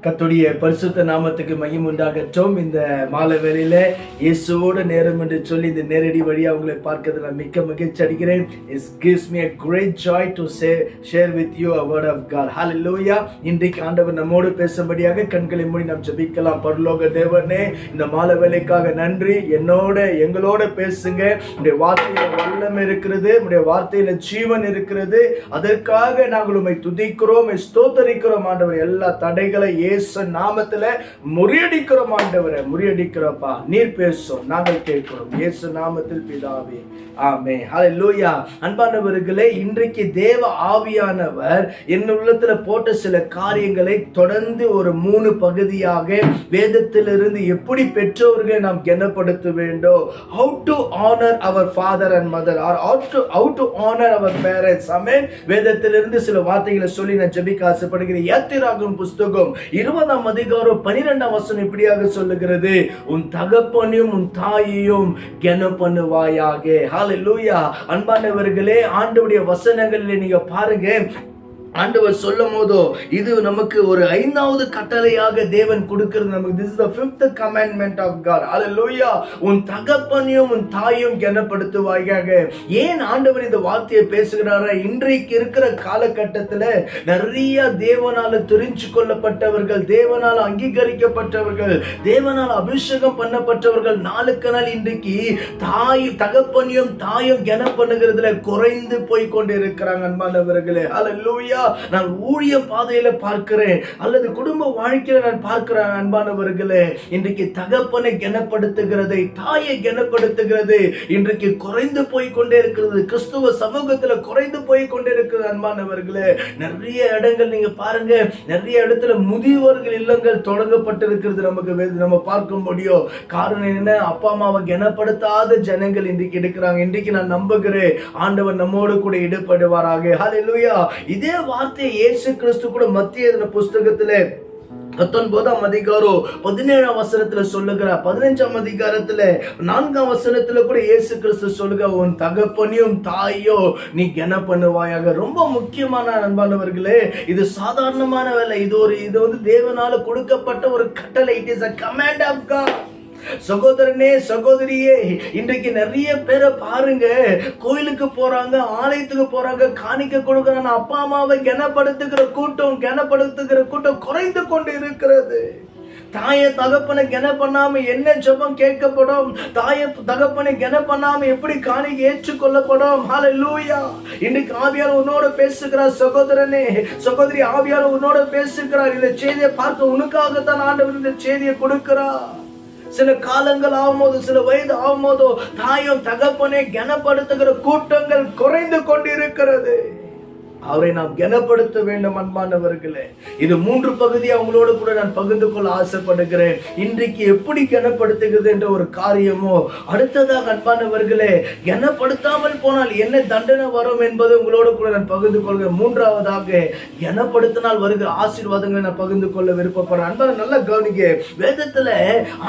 கர்த்தருடைய பரிசுத்த நாமத்துக்கு மகிமை உண்டாகட்டும். இந்த மாலை வேளையில இயேசுவோட நேரம் என்று சொல்லி இந்த நேரடி வழியா உங்களை பார்க்கிறது நான் மிக்க மகிழ்ச்சி அடைகிறேன். It gives me a great joy to share with you a word of God. Hallelujah. இன்றைக்கு ஆண்டவர் நம்மோடு பேசும்படியாக கண்களை மூடி நாம் ஜெபிக்கலாம். பரலோக தேவனே, இந்த மாலை வேளைக்காக நன்றி. எங்களோட பேசுங்க. உடைய வார்த்தையில வல்லமை இருக்கிறது, உடைய வார்த்தையில ஜீவன் இருக்கிறது. அதற்காக நாங்கள் உம்மை துதிக்கிறோம், ஸ்தோத்தரிக்கிறோம். ஆண்டவர் எல்லா தடைகளை இயேசு நாமத்துல முறியடிக்கிறோம். ஆண்டவரே முறியடிக்கிறோம்ப்பா. நீர் பேசும், நாங்கள் கேட்கிறோம். இயேசு நாமத்தில் பிதாவே, ஆமென். ஹல்லேலூயா. அன்பானவர்களே, இன்றைக்கு தேவ ஆவியானவர் என் உள்ளத்துல போட்ட சில காரியங்களை தொடர்ந்து ஒரு 3 பகுதியாக வேதத்திலிருந்து எப்படி பெற்றோர்களை நாம் கனப்படுத்த வேண்டும், how to honor our father and mother, or how to honor our parents. ஆமென். வேதத்திலிருந்து சில வார்த்தைகளை சொல்லி நான் ஜெபிக்க ஆசைப்படுகிறேன். யாத்திராகமம் புஸ்தகம் 20ஆம் அதிகாரம் 12ஆம் வசனம் இப்படியாக சொல்லுகிறது, உன் தகப்பனையும் உன் தாயையும் கனம் பண்ணுவாயாக. ஹல்லேலூயா. அன்பானவர்களே, ஆண்டவருடைய வசனங்களில் நீங்க பாருங்க, ஆண்டவர் சொல்லும் போதோ இது நமக்கு ஒரு 5வது கட்டளையாக தேவன் கொடுக்கிறது நமக்கு. This is the 5th commandment of God. Hallelujah. உன் தகப்பனையும் உன் தாயையும் கனப்படுத்துவாயாக. ஏன் ஆண்டவர் இந்த வார்த்தையை பேசுகிறாரா? இன்றைக்கு இருக்கிற காலகட்டத்தில் நிறைய தேவனால தெரிஞ்சு கொள்ளப்பட்டவர்கள், தேவனால் அங்கீகரிக்கப்பட்டவர்கள், தேவனால் அபிஷேகம் பண்ணப்பட்டவர்கள் நாளுக்கு நாள் இன்றைக்கு தகப்பனையும் தாயும் கனம் பண்ணுகிறதுல குறைந்து போய் கொண்டு இருக்கிறாங்க. அன்பானவர்களே, ஹல்லேலூயா. நான் ஊழிய பாதையில பார்க்கிறேன், அல்லது குடும்ப வாழ்க்கையில நான் பார்க்கிறேன். அன்பானவர்களே, இன்றைக்கு தகப்பனை கனப்படுத்துகிறதை, தாயை கனப்படுத்துகிறது இன்றைக்கு குறைந்து போய் கொண்டே இருக்கிறது. கிறிஸ்துவ சமூகத்துல குறைந்து போய் கொண்டே இருக்கிறது. அன்பானவர்களே, நிறைய இடங்கள் நீங்க பாருங்க, நிறைய இடத்துல முதியோர்கள் இல்லங்கள் தொடங்கப்பட்டிருக்கிறது. நம்ம பார்க்க முடியும். காரணம் என்ன? அப்பா அம்மாவை கனப்படுத்தாத ஜனங்கள் இன்றைக்கு இருக்கிறாங்க. இன்றைக்கு நான் நம்புகிறேன் ஆண்டவர் நம்மோடு கூட ஈடுபடுவாராக. ஹல்லேலூயா. இதே வார்த்தை இயேசு கிறிஸ்து கூட மத்திய புஸ்தகத்திலே 19ஆம் அதிகாரம் 17ஆம் வசனத்துல சொல்லுகிறார். 15ஆம் அதிகாரத்துல 4ஆம் வசனத்துல கூட இயேசு கிறிஸ்து சொல்லுங்க, உன் தகப்பனையும் தாயோ நீ கனம் பண்ணுவாயாக. ரொம்ப முக்கியமான அன்பானவர்களே, இது சாதாரணமான வேலை. இது வந்து தேவனால கொடுக்கப்பட்ட ஒரு கட்டளை. It is a command of God. சகோதரனே, சகோதரியே, இன்றைக்கு நிறைய பேரை பாருங்க, கோயிலுக்கு போறாங்க, ஆலயத்துக்கு போறாங்க, காணிக்க கொடுக்கறாங்க. அப்பா அம்மாவை கனப்படுத்துகிற கூட்டம் குறைந்து கொண்டு இருக்கிறது. தாயை தகப்பனை கன பண்ணாம என்ன ஜெபம் கேட்கப்படும்? தாயை தகப்பனை கன பண்ணாம எப்படி காணிக்கை ஏற்றுக்கொள்ளப்படும்? ஹல்லேலூயா. இன்னைக்கு ஆவியார் உன்னோட பேசுகிறார். சகோதரனே, சகோதரி, ஆவியார் உன்னோட பேசுகிறார். இந்த செய்தியை பார்க்க உனக்காகத்தான் ஆண்டவர் இந்த செய்தியை கொடுக்கிறார். சில காலங்கள் ஆகும்போது, சில வயது ஆகும்போதோ தாயும் தகப்பனை கனப்படுத்துகிற கூட்டங்கள் குறைந்து கொண்டிருக்கிறது. அவரை நாம் கனப்படுத்த வேண்டும். அன்பானவர்களே, இது 3 பகுதியை அவங்களோட கூட நான் பகிர்ந்து கொள்ள ஆசைப்படுகிறேன். இன்றைக்கு எப்படி கனப்படுத்துகிறது என்ற ஒரு காரியமோ, அடுத்ததாக அன்பானவர்களே, கனப்படுத்தாமல் போனால் என்ன தண்டனை வரும் என்பது உங்களோட கூட நான் பகிர்ந்து கொள்கிறேன். 3வதாக, கனப்படுத்தினால் வருகிற ஆசீர்வாதங்களை நான் பகிர்ந்து கொள்ள விருப்பப்படுறேன். அன்பான நல்லா கவனிங்க. வேதத்துல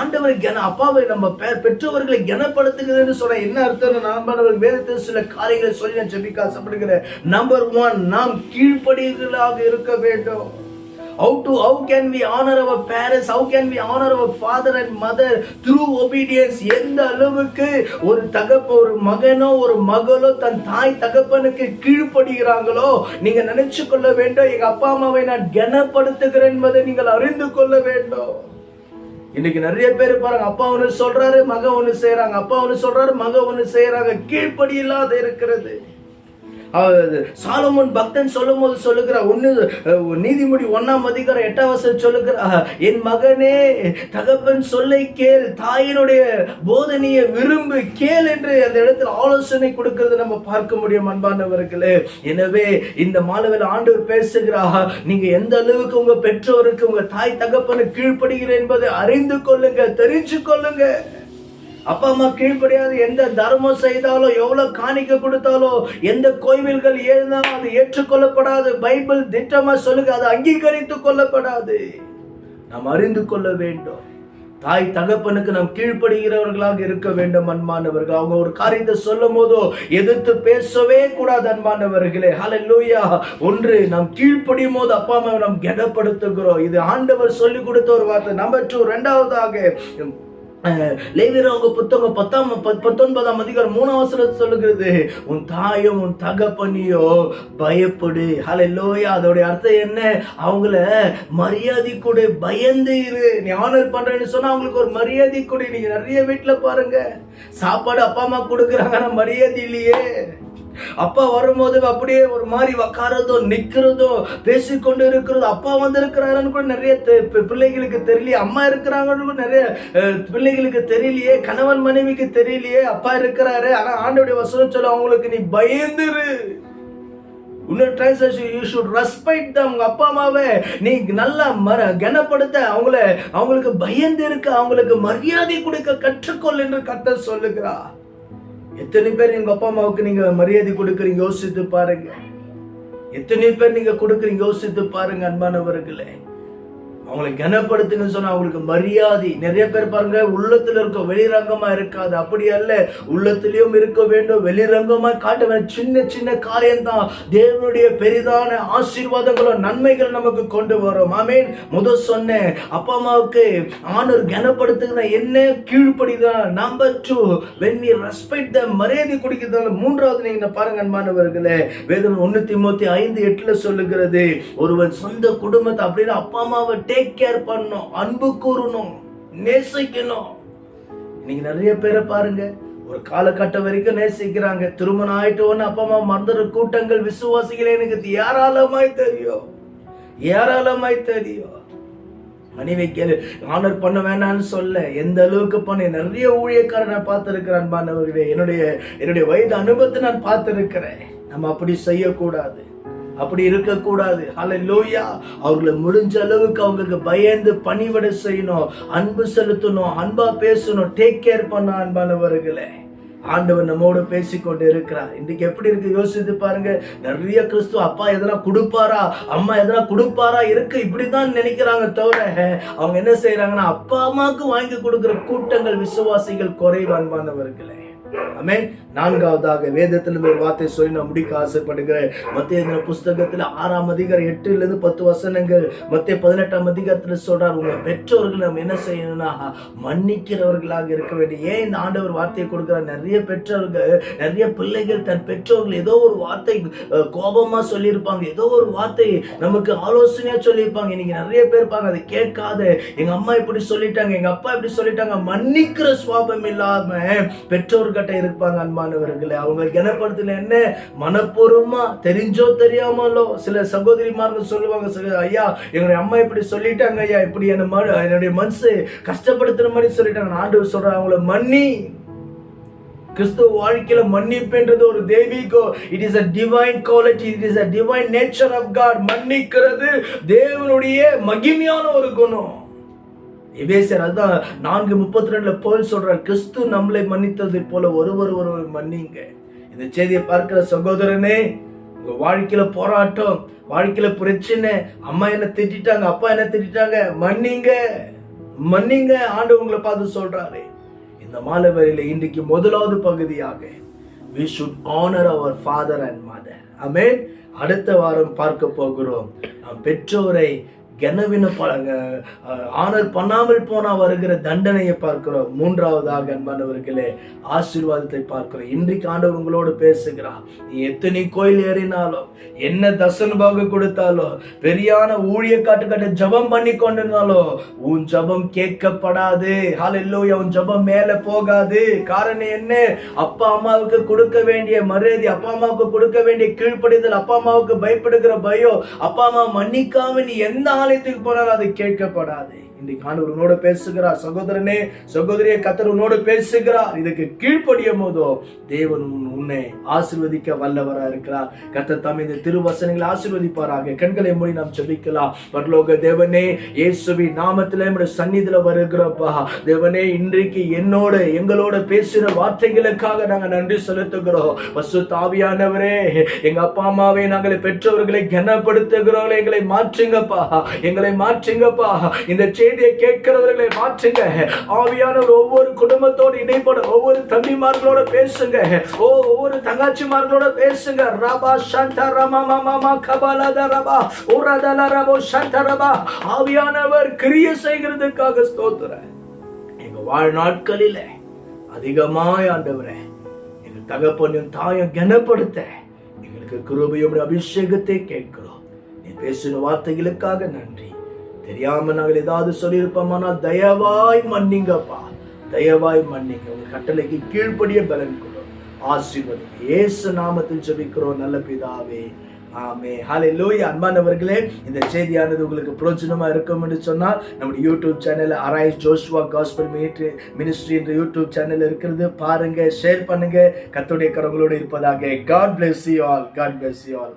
ஆண்டவர் அப்பாவை நம்ம பெற்றோர்களை கனப்படுத்துகிறது சொன்ன என்ன அர்த்தம்? அன்பானவர்கள், வேதத்தில் சில காரியங்களை சொல்லி நான் ஜெபிக்க ஆசைப்படுகிறேன். நம்பர் 1, நாம் கீழ்ப்படிகளாக இருக்க வேண்டும். How can we honor our parents? How can we honor our father and mother? Through obedience. எந்த அளவுக்கு ஒரு மகனோ ஒரு மகளோ தன் தாய் தகப்பனுக்கு கீழ்ப்படுகிறாங்களோ, நீங்க நினைச்சு கொள்ள வேண்டும், எங்க அப்பா அம்மாவை நான் கனப்படுத்துகிறேன் என்பதை நீங்கள் அறிந்து கொள்ள வேண்டும். இன்னைக்கு நிறைய பேர் பாருங்க, அப்பா ஒண்ணு சொல்றாரு, மகன் ஒண்ணு செய்யறாங்க, அப்பா ஒண்ணு சொல்றாரு, மகன் ஒண்ணு செய்யறாங்க. கீழ்ப்படி இல்லாத இருக்கிறது. சாலமோன் பக்தன் சொல்லும் போது சொல்லுகிறார், நீதிமொழி 1ஆம் அதிகாரம் 8ஆம் வசனம் சொல்லுகிறார், என் மகனே தகப்பன் சொல்லை கேள், தாயினுடைய போதனையை விரும்பு, கேள் என்று அந்த இடத்துல ஆலோசனை கொடுக்கிறது நம்ம பார்க்க முடியும். அன்பானவர்களே, எனவே இந்த மாலையில் ஆண்டவர் பேசுகிறார், நீங்க எந்த அளவுக்கு உங்க பெற்றோருக்கு, உங்க தாய் தகப்பனுக்கு கீழ்ப்படுகிறீர்கள் என்பதை அறிந்து கொள்ளுங்க, தெரிஞ்சு கொள்ளுங்க. அப்பா அம்மா கீழ்ப்படியாது எந்த தர்மம் செய்தாலும், எவ்வளவு காணிக்க கொடுத்தாலும், எந்த கோயில்கள் எழுந்தாலும் அது ஏற்றுக்கொள்ளப்படாது. பைபிள் திட்டமா சொல்லுங்க, அது அங்கீகரித்து கொள்ளப்படாது. நாம் அறிந்து கொள்ள வேண்டும். தாய் தகப்பனுக்கு நாம் கீழ்ப்படுகிறவர்களாக இருக்க வேண்டும் அன்பானவர்கள். அவங்க ஒரு காரியத்தை சொல்லும் போதோ எதிர்த்து பேசவே கூடாது அன்பானவர்களே. ஹல்லேலூயா. ஒன்று, நாம் கீழ்ப்படியும் போது அப்பா அம்மாவை நாம் கனப்படுத்துகிறோம். இது ஆண்டவர் சொல்லிக் கொடுத்த ஒரு வார்த்தை. நம்பர் 2, இரண்டாவதாக லேவியராகம புத்தகம் 19ஆம் அதிகாரம் 3ஆம் வசனம் சொல்லுகிறது, உன் தாயும் உன் தகப்பனையோ பயப்படு. ஹல்லேலூயா. அதோட அர்த்தம் என்ன? அவங்கள மரியாதை கொடு, பயந்து இரு. நீ ஆனர் பண்றேன்னு சொன்னா அவங்களுக்கு ஒரு மரியாதை கொடு. நீங்க நிறைய வீட்டுல பாருங்க, சாப்பாடு அப்பா அம்மா கொடுக்குறாங்க, ஆனா மரியாதை இல்லையே. அப்பா வரும்போது அப்படியே ஒரு மாதிரி உக்காரதோ நிக்கிறதோ பேசிக்கொண்டு இருக்கிறதோ, அப்பா வந்து இருக்கிறாருன்னு கூட நிறைய பிள்ளைகளுக்கு தெரியலையே. அம்மா இருக்கிறாங்கன்னு கூட நிறைய பிள்ளைகளுக்கு தெரியலையே. கணவன் மனைவிக்கு தெரியலையே அப்பா இருக்கிறாரு. ஆனா ஆண்டவருடைய வசனம் சொல்ல, அவங்களுக்கு நீ பயந்துரு. இன்னொரு translation, you should respect them. உங்க அப்பா அம்மாவை நீ நல்லா கனப்படுத்த, அவங்களுக்கு பயந்து இருக்க, அவங்களுக்கு மரியாதை கொடுக்க கற்றுக்கொள் என்று கர்த்தர் சொல்லுகிறார். எத்தனை பேர் எங்க அப்பா அம்மாவுக்கு நீங்க மரியாதை கொடுக்குறீங்க? யோசித்து பாருங்க. எத்தனை பேர் நீங்க கொடுக்குறீங்க? யோசித்து பாருங்க அன்பானவர்களே. அவங்களை கனப்படுத்துங்கன்னு சொன்னா அவங்களுக்கு மரியாதை. நிறைய பேர் பாருங்க, உள்ளத்துல இருக்க வெளிரங்கமா இருக்காது. அப்படி அல்ல, உள்ளத்திலையும் இருக்க வேண்டும், வெளிரங்கமா காட்ட வேண்டும். சின்ன சின்ன காரியம் தான் தேவனுடைய பெரிதான ஆசீர்வாதங்களும் நன்மைகள் நமக்கு கொண்டு வரும். ஆமென். முதல் சொன்னேன், அப்பா அம்மாவுக்கு ஆண்டவர் கனப்படுத்துகிற என்ன? கீழ்ப்படிதான். Number 2, when we respect them, மரியாதை கொடுக்கிறது. மூன்றாவது நீங்க பாருங்க அன்பானவர்களே, வேதம் 1 தீமோத்தேயு 5:8 சொல்லுகிறது, ஒருவன் சொந்த குடும்பத்தை அப்படின்னு அப்பா அம்மாவை டேக் கேர் பண்ணணும், அன்பு கூறணும், நேசிக்கணும். நீங்க நிறைய பேரை பாருங்க, ஒரு காலகட்டம் வரைக்கும் நேசிக்கிறாங்க. திருமணம் ஆயிட்டு ஒன்னு அப்பா அம்மா மறந்துற கூட்டங்கள் விசுவாசிகளே எனக்கு ஏராளமாய் தெரியும், ஏராளமாய் தெரியும். மனைவிக்கு ஆனர் பண்ண வேணான்னு சொல்ல எந்த அளவுக்கு பண்ண நிறைய ஊழியக்காரர் நான் பார்த்திருக்கிறேன் அன்பானவர்களே. என்னுடைய வயது அனுபவத்தை நான் பார்த்திருக்கிறேன். நம்ம அப்படி செய்யக்கூடாது, அப்படி இருக்கக்கூடாது. ஹல்லேலூயா. அவர்களை முடிஞ்ச அளவுக்கு அவங்களுக்கு பயந்து பணிவிட செய்யணும், அன்பு செலுத்தணும், அன்பா பேசணும், டேக் கேர் பண்ண அன்பானவர்களே. ஆண்டவர் நம்மோடு பேசிக்கொண்டு இருக்கிறார். இன்றைக்கு எப்படி இருக்கு யோசித்து பாருங்க. நிறைய கிறிஸ்துவ அப்பா எதனா கொடுப்பாரா, அம்மா எதனா கொடுப்பாரா இருக்கு, இப்படிதான் நினைக்கிறாங்க. தவிர அவங்க என்ன செய்யறாங்கன்னா, அப்பா அம்மாவுக்கு வாங்கி கொடுக்கிற கூட்டங்கள் விசுவாசிகள் குறைவு அன்பானவர்களே. ஆமென். நான்காவதாக வேதத்தில் ஒரு வார்த்தை சொல்லி நான் முடிக்க ஆசைப்படுகிறேன். மத்தேயு புஸ்தகத்தில் 6ஆம் அதிகாரம் 8 10 வசனங்கள். மத்தேயு 18ஆம் அதிகாரத்தில் சொல்றார், உங்க பெற்றோர்கள் நம்ம என்ன செய்யணும்னா மன்னிக்கிறவர்களாக இருக்க வேண்டும். ஏன் இந்த ஆண்டவர் வார்த்தையை கொடுக்கிறார்? நிறைய பெற்றோர்கள், நிறைய பிள்ளைகள் தன் பெற்றோர்கள் ஏதோ ஒரு வார்த்தை கோபமா சொல்லியிருப்பாங்க, ஏதோ ஒரு வார்த்தை நமக்கு ஆலோசனையா சொல்லியிருப்பாங்க. இன்னைக்கு நிறைய பேர் பாருங்க, அதை கேட்காத, எங்க அம்மா இப்படி சொல்லிட்டாங்க, எங்க அப்பா இப்படி சொல்லிட்டாங்க, மன்னிக்கிற சுவாபம் இல்லாம பெற்றோர்கிட்ட இருப்பாங்க அன்பானவர்களே. அவங்க கனப்படுத்தல என்ன? மனப்பூர்வமா தெரிஞ்சோ தெரியாமலோ சில சகோதரிமார்கள் சொல்லுவாங்க, ஐயா எங்களுடைய அம்மா இப்படி சொல்லிட்டாங்க ஐயா, இப்படி என்னுடைய மனசு கஷ்டப்படுத்துற மாதிரி சொல்லிட்டாங்க. ஆண்டவர் சொல்ற, அவங்கள மன்னி. கிறிஸ்துவ வாழ்க்கையில மன்னிப்புன்றது ஒரு தெய்வீகம். It is a divine quality, it is a divine nature of God. மன்னிக்கிறது தேவனுடைய மகிமையான ஒரு குணம். எபேசியர் அதான் 4:32 பவுல் சொல்றார், கிறிஸ்து நம்மளை மன்னித்ததை போல ஒருவர் மன்னிங்க. இந்த செய்தியை பார்க்கிற சகோதரனே, உங்க வாழ்க்கையில போராட்டம், வாழ்க்கையில பிரச்சனை, அம்மா என்ன திட்டாங்க, அப்பா என்ன திட்டாங்க, மன்னிங்க, மன்னிங்க. ஆண்டவர் உங்களை பார்த்து சொல்றாரு. இந்த மாலை வேளையில இன்றைக்கு முதலாவது பகுதியாக we should honor our father and mother. ஆமென். அடுத்த வாரம் பார்க்க போகிறோம், நாம் பெற்றோரை ஆனர் பண்ணாமல் போனா வருகிற தண்டனையை பார்க்கிறோம். மூன்றாவதாக அன்பானவர்களே, ஆசீர்வாதத்தை பார்க்கிறோம். இன்றைக்கு ஆண்டவர் உங்களோடு பேசுகிறார். நீ எத்தனை கோயில் ஏறினாலும், என்ன தசன பாகம் கொடுத்தாலும், பெரியான ஊழிய காட்டு ஜபம் பண்ணி கொண்டிருந்தாலும் உன் ஜபம் கேட்கப்படாது. ஹல்லேலூயா. உன் ஜபம் மேல போகாது. காரணம் என்ன? அப்பா அம்மாவுக்கு கொடுக்க வேண்டிய மரியாதை, அப்பா அம்மாவுக்கு கொடுக்க வேண்டிய கீழ்ப்படிதல், அப்பா அம்மாவுக்கு பயப்படுகிற பயம், அப்பா அம்மா மன்னிக்காம நீ எந்த ஆலயத்துக்கு போனாலும் அது கேட்கப்படாது. இன்றைக்கு ஆண்டவர் உன்னோடு பேசுகிறார். சகோதரனே, சகோதரியே, கர்த்தர் உன்னோடு பேசுகிறார். இதுக்கு கீழ்ப்படியும் போதோ தேவன் உன்னை ஆசீர்வதிக்க வல்லவரா இருக்கிறார். கர்த்தர் தாமே இந்த திருவசனங்களை ஆசீர்வதிப்பாராக. கண்களை மூடி நாம் ஜெபிக்கலாம். பரலோக தேவனே, இயேசுவின் நாமத்திலே நம்முடைய சந்நிதியில வருகிறோம்ப்பா. தேவனே, இன்றைக்கு எங்களோட பேசின வார்த்தைகளுக்காக நாங்கள் நன்றி செலுத்துகிறோம். பரிசுத்த ஆவியானவரே, எங்க அப்பா அம்மாவை நாங்கள் பெற்றவர்களை கனப்படுத்துகிறோம். எங்களை மாற்றுங்கப்பா, எங்களை மாற்றுங்கப்பா. இந்த செய்தியை கேட்கிறவர்களை மாற்றுங்க. ஆவியானவர் ஒவ்வொரு குடும்பத்தோடு இணைப்பட ஒவ்வொரு தம்பிமார்களோட பேசுங்க. ஒவ்வொரு தங்காச்சிமார்களோட பேசுங்க. ரபா சந்த ரமா மாமா கபலத ரபா உரதல ரபோ சந்த ரபா. ஆவியானவர் கிரியை செய்கிறதுக்காக ஸ்தோத்திரம். எங்க வாழ்நாட்களிலே அதிகமாய் ஆண்டவரே எங்க தகப்பனையும் தாயும் கனப்படுத்த எங்களுக்கு கிருபையோட அபிஷேகத்தை கேட்கிறோம். நீ பேசின வார்த்தைகளுக்காக நன்றி. தெரியாம நாங்கள் ஏதாவது சொல்லியிருப்போமானால் தயவாய் மன்னிங்கப்பா, தயவாய் மன்னிங்க. உங்க கட்டளைக்கு கீழ்ப்படிய பலன் கொடு, ஆசீர்வதிங்க. இயேசு நாமத்தில் ஜெபிக்கிறோம் நல்ல பிதாவே, ஆமென். ஹல்லேலூயா. அன்பானவர்களே, இந்த செய்தியானது உங்களுக்கு பிரயோஜனமா இருக்கும் என்று சொன்னால் நம்முடைய YouTube channel arise Joshua gospel ministry என்ற யூடியூப் சேனல் இருக்கிறது. பாருங்க, ஷேர் பண்ணுங்க. கர்த்தருடைய கரங்களோடு இருப்பதாக. God bless you all. God bless you all.